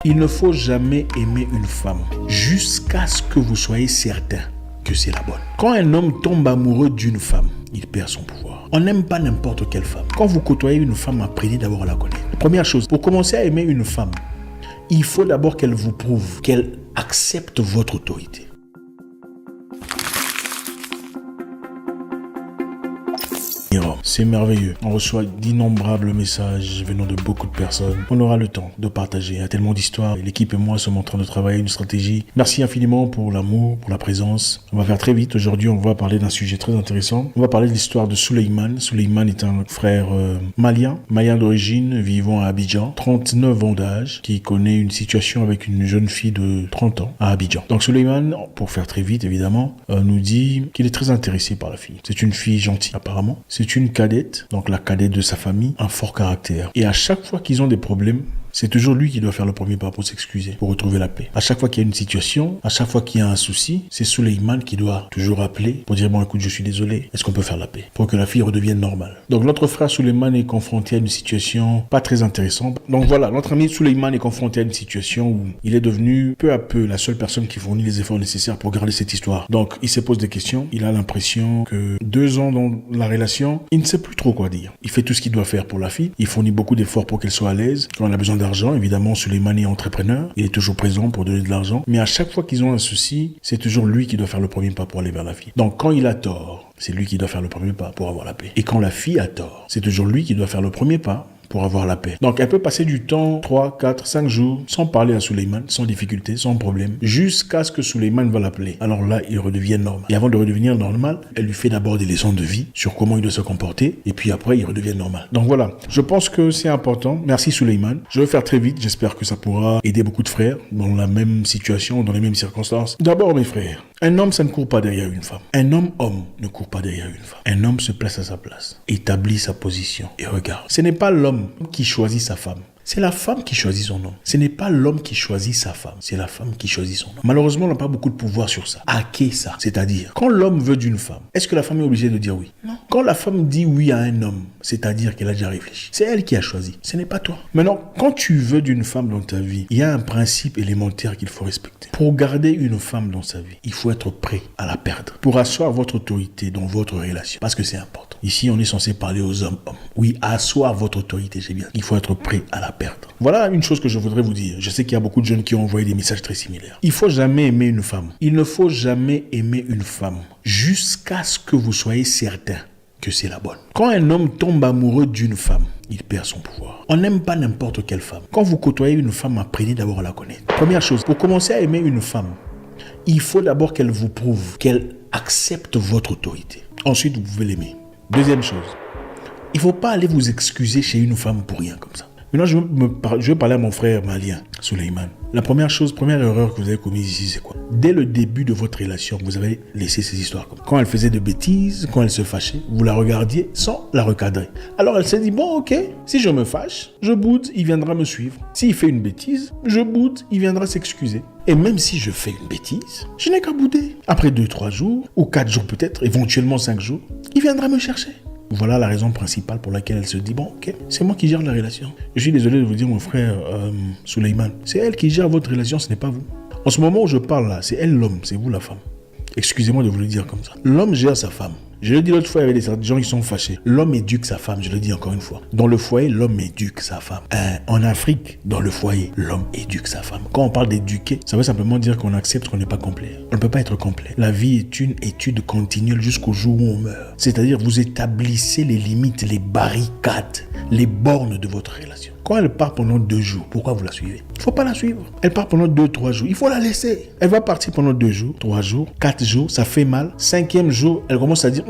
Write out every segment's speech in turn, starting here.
Il ne faut jamais aimer une femme jusqu'à ce que vous soyez certain que c'est la bonne. Quand un homme tombe amoureux d'une femme, il perd son pouvoir. On n'aime pas n'importe quelle femme. Quand vous côtoyez une femme, apprenez d'abord à la connaître. Première chose, pour commencer à aimer une femme, il faut d'abord qu'elle vous prouve qu'elle accepte votre autorité. C'est merveilleux. On reçoit d'innombrables messages venant de beaucoup de personnes. On aura le temps de partager. Il y a tellement d'histoires. L'équipe et moi sommes en train de travailler une stratégie. Merci infiniment pour l'amour, pour la présence. On va faire très vite. Aujourd'hui, on va parler d'un sujet très intéressant. On va parler de l'histoire de Souleymane. Souleymane est un frère malien d'origine, vivant à Abidjan, 39 ans d'âge, qui connaît une situation avec une jeune fille de 30 ans à Abidjan. Donc Souleymane, pour faire très vite évidemment, nous dit qu'il est très intéressé par la fille. C'est une fille gentille apparemment. C'est une cadette, donc la cadette de sa famille, un fort caractère. Et à chaque fois qu'ils ont des problèmes, c'est toujours lui qui doit faire le premier pas pour s'excuser, pour retrouver la paix. À chaque fois qu'il y a une situation, à chaque fois qu'il y a un souci, c'est Souleymane qui doit toujours appeler pour dire bon écoute, je suis désolé, est-ce qu'on peut faire la paix pour que la fille redevienne normale. Donc notre frère Souleymane est confronté à une situation pas très intéressante. Donc voilà, notre ami Souleymane est confronté à une situation où il est devenu peu à peu la seule personne qui fournit les efforts nécessaires pour garder cette histoire. Donc il se pose des questions, il a l'impression que 2 ans dans la relation, il ne sait plus trop quoi dire. Il fait tout ce qu'il doit faire pour la fille, il fournit beaucoup d'efforts pour qu'elle soit à l'aise. Quand elle a besoin d'argent, évidemment, Souleymane est entrepreneur, il est toujours présent pour donner de l'argent, mais à chaque fois qu'ils ont un souci, c'est toujours lui qui doit faire le premier pas pour aller vers la fille. Donc quand il a tort, c'est lui qui doit faire le premier pas pour avoir la paix. Et quand la fille a tort, c'est toujours lui qui doit faire le premier pas pour avoir la paix. Donc elle peut passer du temps, 3, 4, 5 jours, sans parler à Souleymane, sans difficulté, sans problème, jusqu'à ce que Souleymane va l'appeler. Alors là, il redevient normal. Et avant de redevenir normal, elle lui fait d'abord des leçons de vie sur comment il doit se comporter, et puis après, il redevient normal. Donc voilà, je pense que c'est important. Merci Souleymane. Je vais faire très vite, j'espère que ça pourra aider beaucoup de frères dans la même situation, dans les mêmes circonstances. D'abord mes frères, un homme, ça ne court pas derrière une femme. Un homme ne court pas derrière une femme. Un homme se place à sa place, établit sa position et regarde. Ce n'est pas l'homme qui choisit sa femme. C'est la femme qui choisit son homme. Ce n'est pas l'homme qui choisit sa femme. C'est la femme qui choisit son homme. Malheureusement, on n'a pas beaucoup de pouvoir sur ça. Hacker ça. C'est-à-dire, quand l'homme veut d'une femme, est-ce que la femme est obligée de dire oui? Non. Quand la femme dit oui à un homme, c'est-à-dire qu'elle a déjà réfléchi. C'est elle qui a choisi. Ce n'est pas toi. Maintenant, quand tu veux d'une femme dans ta vie, il y a un principe élémentaire qu'il faut respecter. Pour garder une femme dans sa vie, il faut être prêt à la perdre. Pour asseoir votre autorité dans votre relation. Parce que c'est important. Ici, on est censé parler aux hommes. Oui, asseoir votre autorité, c'est bien. Il faut être prêt à la perdre. Voilà une chose que je voudrais vous dire. Je sais qu'il y a beaucoup de jeunes qui ont envoyé des messages très similaires. Il faut jamais aimer une femme. Il ne faut jamais aimer une femme jusqu'à ce que vous soyez certain que c'est la bonne. Quand un homme tombe amoureux d'une femme, il perd son pouvoir. On n'aime pas n'importe quelle femme. Quand vous côtoyez une femme, apprenez d'abord à la connaître. Première chose, pour commencer à aimer une femme, il faut d'abord qu'elle vous prouve qu'elle accepte votre autorité. Ensuite, vous pouvez l'aimer. Deuxième chose, il ne faut pas aller vous excuser chez une femme pour rien comme ça. Maintenant, je vais parler à mon frère malien, Souleymane. La première erreur que vous avez commise ici, c'est quoi? Dès le début de votre relation, vous avez laissé ces histoires comme ça. Quand elle faisait de bêtises, quand elle se fâchait, vous la regardiez sans la recadrer. Alors elle s'est dit, bon, ok, si je me fâche, je boude, il viendra me suivre. S'il fait une bêtise, je boude, il viendra s'excuser. Et même si je fais une bêtise, je n'ai qu'à bouder. Après 2-3 jours, ou 4 jours peut-être, éventuellement 5 jours, il viendra me chercher. Voilà la raison principale pour laquelle elle se dit, bon, ok, c'est moi qui gère la relation. Je suis désolé de vous dire, mon frère Souleymane, c'est elle qui gère votre relation, ce n'est pas vous. En ce moment où je parle là, c'est elle l'homme, c'est vous la femme. Excusez-moi de vous le dire comme ça. L'homme gère sa femme. Je le dis l'autre fois, il y avait des gens qui sont fâchés. L'homme éduque sa femme, je le dis encore une fois. Dans le foyer, l'homme éduque sa femme. En Afrique, dans le foyer, l'homme éduque sa femme. Quand on parle d'éduquer, ça veut simplement dire qu'on accepte qu'on n'est pas complet. On ne peut pas être complet. La vie est une étude continuelle jusqu'au jour où on meurt. C'est-à-dire, vous établissez les limites, les barricades, les bornes de votre relation. Quand elle part pendant 2 jours, pourquoi vous la suivez? Il ne faut pas la suivre. Elle part pendant 2-3 jours. Il faut la laisser. Elle va partir pendant 2 jours, 3 jours, 4 jours. Ça fait mal. 5e jour, elle commence à dire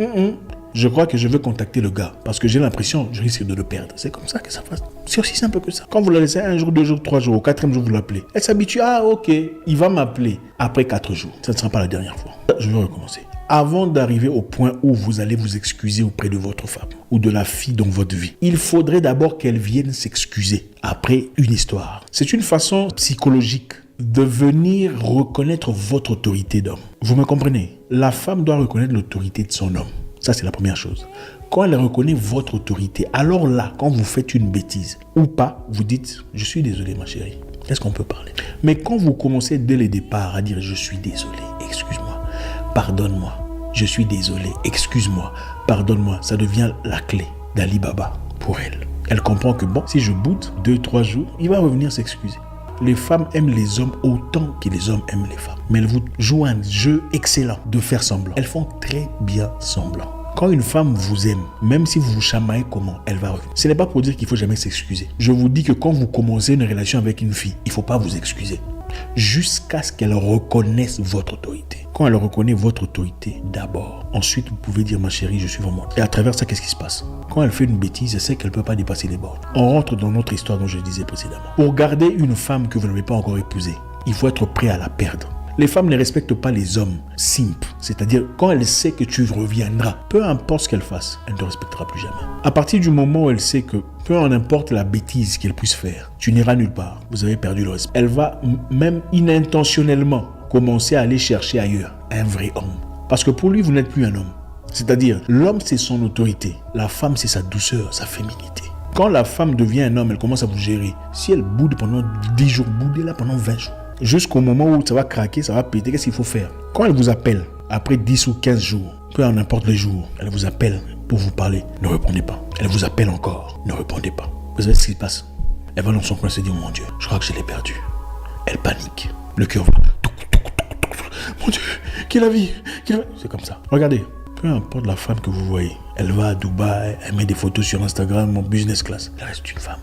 je crois que je vais contacter le gars parce que j'ai l'impression que je risque de le perdre. C'est comme ça que ça passe. C'est aussi simple que ça. Quand vous la laissez 1 jour, 2 jours, 3 jours, au 4e jour, vous l'appelez. Elle s'habitue. Ah, ok, il va m'appeler après 4 jours. Ça ne sera pas la dernière fois. Je vais recommencer. Avant d'arriver au point où vous allez vous excuser auprès de votre femme ou de la fille dans votre vie, il faudrait d'abord qu'elle vienne s'excuser après une histoire. C'est une façon psychologique de venir reconnaître votre autorité d'homme. Vous me comprenez? La femme doit reconnaître l'autorité de son homme. Ça, c'est la première chose. Quand elle reconnaît votre autorité, alors là, quand vous faites une bêtise ou pas, vous dites « Je suis désolé, ma chérie ». Est-ce qu'on peut parler? Mais quand vous commencez dès le départ à dire « je suis désolé, excuse-moi, pardonne-moi, je suis désolé, excuse-moi, pardonne-moi », ça devient la clé d'Ali Baba pour elle. Elle comprend que bon, si je boude 2-3 jours, il va revenir s'excuser. Les femmes aiment les hommes autant que les hommes aiment les femmes. Mais elles vous jouent un jeu excellent de faire semblant. Elles font très bien semblant. Quand une femme vous aime, même si vous vous chamaillez comment, elle va revenir. Ce n'est pas pour dire qu'il ne faut jamais s'excuser. Je vous dis que quand vous commencez une relation avec une fille, il ne faut pas vous excuser. Jusqu'à ce qu'elle reconnaisse votre autorité. Quand elle reconnaît votre autorité d'abord, ensuite vous pouvez dire ma chérie, je suis vraiment. Et à travers ça, qu'est-ce qui se passe? Quand elle fait une bêtise, elle sait qu'elle ne peut pas dépasser les bornes. On rentre dans notre histoire dont je disais précédemment. Pour garder une femme que vous n'avez pas encore épousée, il faut être prêt à la perdre. Les femmes ne respectent pas les hommes simples. C'est-à-dire, quand elle sait que tu reviendras, peu importe ce qu'elle fasse, elle ne te respectera plus jamais. À partir du moment où elle sait que, peu importe la bêtise qu'elle puisse faire, tu n'iras nulle part. Vous avez perdu le respect. Elle va même inintentionnellement commencer à aller chercher ailleurs un vrai homme. Parce que pour lui, vous n'êtes plus un homme. C'est-à-dire, l'homme, c'est son autorité. La femme, c'est sa douceur, sa féminité. Quand la femme devient un homme, elle commence à vous gérer. Si elle boude pendant 10 jours, boudez-la pendant 20 jours. Jusqu'au moment où ça va craquer, ça va péter, qu'est-ce qu'il faut faire? Quand elle vous appelle, après 10 ou 15 jours, peu importe les jours, elle vous appelle pour vous parler, ne répondez pas. Elle vous appelle encore, ne répondez pas. Vous savez ce qui se passe? Elle va dans son coin se dire, oh mon Dieu, je crois que je l'ai perdu. Elle panique. Le cœur va. Mon Dieu, qu'il a vie. C'est comme ça. Regardez, peu importe la femme que vous voyez, elle va à Dubaï, elle met des photos sur Instagram en business class. Elle reste une femme.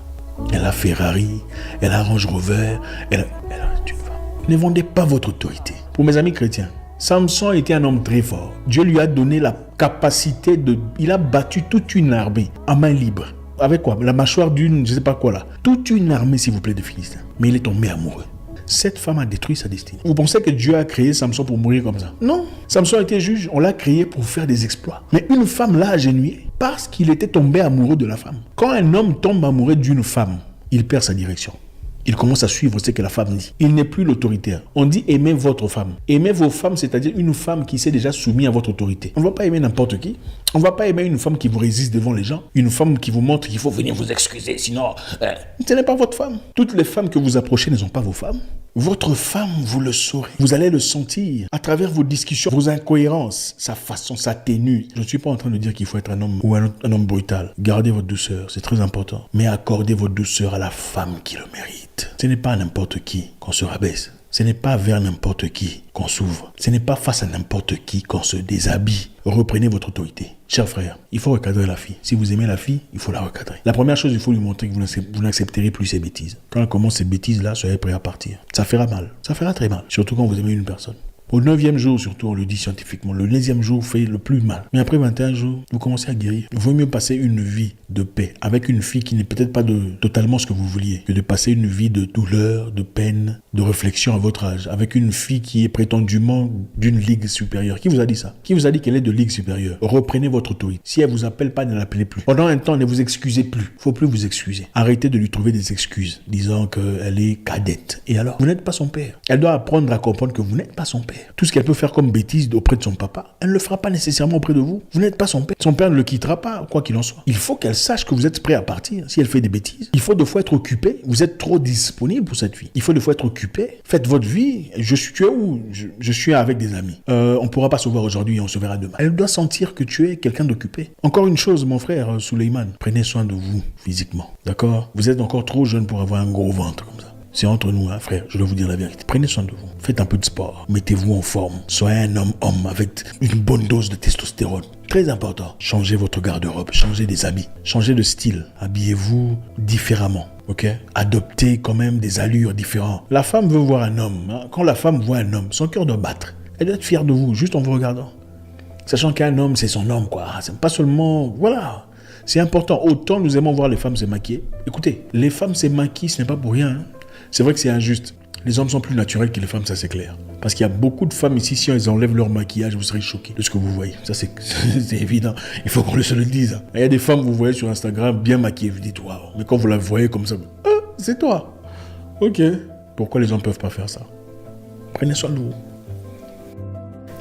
Elle a Ferrari, elle a Range Rover, elle reste une femme. Ne vendez pas votre autorité. Pour mes amis chrétiens, Samson était un homme très fort. Dieu lui a donné la capacité il a battu toute une armée à main libre. Avec quoi? La mâchoire d'une, je ne sais pas quoi là. Toute une armée, s'il vous plaît, de Philistins. Mais il est tombé amoureux. Cette femme a détruit sa destinée. Vous pensez que Dieu a créé Samson pour mourir comme ça? Non. Samson était juge, on l'a créé pour faire des exploits. Mais une femme l'a agenouillé parce qu'il était tombé amoureux de la femme. Quand un homme tombe amoureux d'une femme, il perd sa direction. Il commence à suivre ce que la femme dit. Il n'est plus l'autoritaire. On dit aimez votre femme. Aimez vos femmes, c'est-à-dire une femme qui s'est déjà soumise à votre autorité. On ne va pas aimer n'importe qui. On ne va pas aimer une femme qui vous résiste devant les gens. Une femme qui vous montre qu'il faut venir vous excuser. Sinon, ce n'est pas votre femme. Toutes les femmes que vous approchez ne sont pas vos femmes. Votre femme, vous le saurez. Vous allez le sentir à travers vos discussions, vos incohérences, sa façon, sa tenue. Je ne suis pas en train de dire qu'il faut être un homme ou un homme brutal. Gardez votre douceur, c'est très important. Mais accordez votre douceur à la femme qui le mérite. Ce n'est pas à n'importe qui qu'on se rabaisse. Ce n'est pas vers n'importe qui qu'on s'ouvre. Ce n'est pas face à n'importe qui qu'on se déshabille. Reprenez votre autorité. Chers frères, il faut recadrer la fille. Si vous aimez la fille, il faut la recadrer. La première chose, il faut lui montrer que vous n'accepterez plus ses bêtises. Quand elle commence ces bêtises-là, soyez prêts à partir. Ça fera mal. Ça fera très mal. Surtout quand vous aimez une personne. Au 9e jour, surtout, on le dit scientifiquement, le 9e jour fait le plus mal. Mais après 21 jours, vous commencez à guérir. Il vaut mieux passer une vie de paix avec une fille qui n'est peut-être pas totalement ce que vous vouliez, que de passer une vie de douleur, de peine, de réflexion à votre âge, avec une fille qui est prétendument d'une ligue supérieure. Qui vous a dit ça? Qui vous a dit qu'elle est de ligue supérieure? Reprenez votre autorité. Si elle vous appelle pas, ne l'appelez plus. Pendant un temps, ne vous excusez plus. Il faut plus vous excuser. Arrêtez de lui trouver des excuses, disant qu'elle est cadette. Et alors, vous n'êtes pas son père. Elle doit apprendre à comprendre que vous n'êtes pas son père. Tout ce qu'elle peut faire comme bêtise auprès de son papa, elle ne le fera pas nécessairement auprès de vous. Vous n'êtes pas son père. Son père ne le quittera pas, quoi qu'il en soit. Il faut qu'elle sache que vous êtes prêt à partir si elle fait des bêtises. Il faut des fois être occupé. Vous êtes trop disponible pour cette fille. Il faut des fois être occupé. Faites votre vie. Tu es où? Je suis avec des amis. On ne pourra pas se voir aujourd'hui et on se verra demain. Elle doit sentir que tu es quelqu'un d'occupé. Encore une chose, mon frère Suleiman, prenez soin de vous physiquement. D'accord? Vous êtes encore trop jeune pour avoir un gros ventre comme ça. C'est entre nous, hein, frère, je dois vous dire la vérité. Prenez soin de vous. Faites un peu de sport. Mettez-vous en forme. Soyez un homme avec une bonne dose de testostérone. Très important. Changez votre garde-robe. Changez des habits. Changez de style. Habillez-vous différemment. Ok? Adoptez quand même des allures différentes. La femme veut voir un homme. Hein. Quand la femme voit un homme, son cœur doit battre. Elle doit être fière de vous, juste en vous regardant. Sachant qu'un homme, c'est son homme, quoi. C'est pas seulement... Voilà. C'est important. Autant nous aimons voir les femmes se maquiller. Écoutez, les femmes se maquillent, ce n'est pas pour rien, hein. C'est vrai que c'est injuste. Les hommes sont plus naturels que les femmes, ça c'est clair. Parce qu'il y a beaucoup de femmes ici, si elles enlèvent leur maquillage, vous serez choqués de ce que vous voyez. Ça c'est évident. Il faut qu'on se le dise. Il y a des femmes, vous voyez sur Instagram, bien maquillées. Vous dites, waouh. Mais quand vous la voyez comme ça, c'est toi. Ok. Pourquoi les hommes ne peuvent pas faire ça? Prenez soin de vous.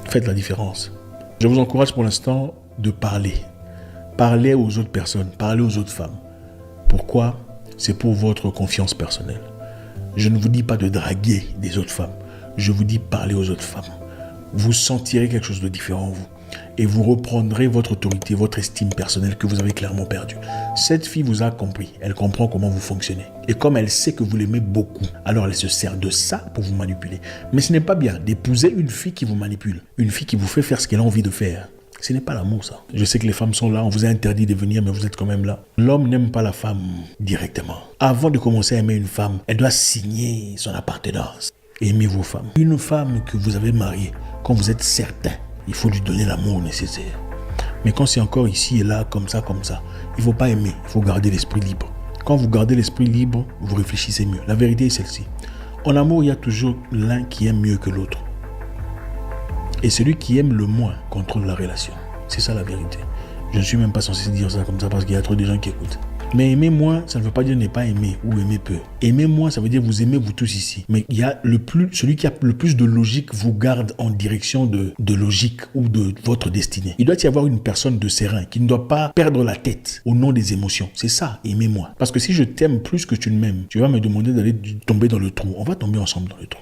Faites la différence. Je vous encourage pour l'instant de parler. Parlez aux autres personnes. Parlez aux autres femmes. Pourquoi? C'est pour votre confiance personnelle. Je ne vous dis pas de draguer des autres femmes. Je vous dis parler aux autres femmes. Vous sentirez quelque chose de différent en vous. Et vous reprendrez votre autorité, votre estime personnelle que vous avez clairement perdue. Cette fille vous a compris. Elle comprend comment vous fonctionnez. Et comme elle sait que vous l'aimez beaucoup, alors elle se sert de ça pour vous manipuler. Mais ce n'est pas bien d'épouser une fille qui vous manipule. Une fille qui vous fait faire ce qu'elle a envie de faire. Ce n'est pas l'amour, ça. Je sais que les femmes sont là, on vous a interdit de venir, mais vous êtes quand même là. L'homme n'aime pas la femme directement. Avant de commencer à aimer une femme, elle doit signer son appartenance. Aimez vos femmes. Une femme que vous avez mariée, quand vous êtes certain, il faut lui donner l'amour nécessaire. Mais quand c'est encore ici et là, comme ça, il ne faut pas aimer, il faut garder l'esprit libre. Quand vous gardez l'esprit libre, vous réfléchissez mieux. La vérité est celle-ci. En amour, il y a toujours l'un qui aime mieux que l'autre. Et celui qui aime le moins contrôle la relation. C'est ça la vérité. Je ne suis même pas censé dire ça comme ça parce qu'il y a trop de gens qui écoutent. Mais aimer moins, ça ne veut pas dire ne pas aimer ou aimer peu. Aimer moins, ça veut dire vous aimez vous tous ici. Mais il y a celui qui a le plus de logique vous garde en direction de logique ou de votre destinée. Il doit y avoir une personne de serein qui ne doit pas perdre la tête au nom des émotions. C'est ça, aimer moins. Parce que si je t'aime plus que tu ne m'aimes, tu vas me demander d'aller tomber dans le trou. On va tomber ensemble dans le trou.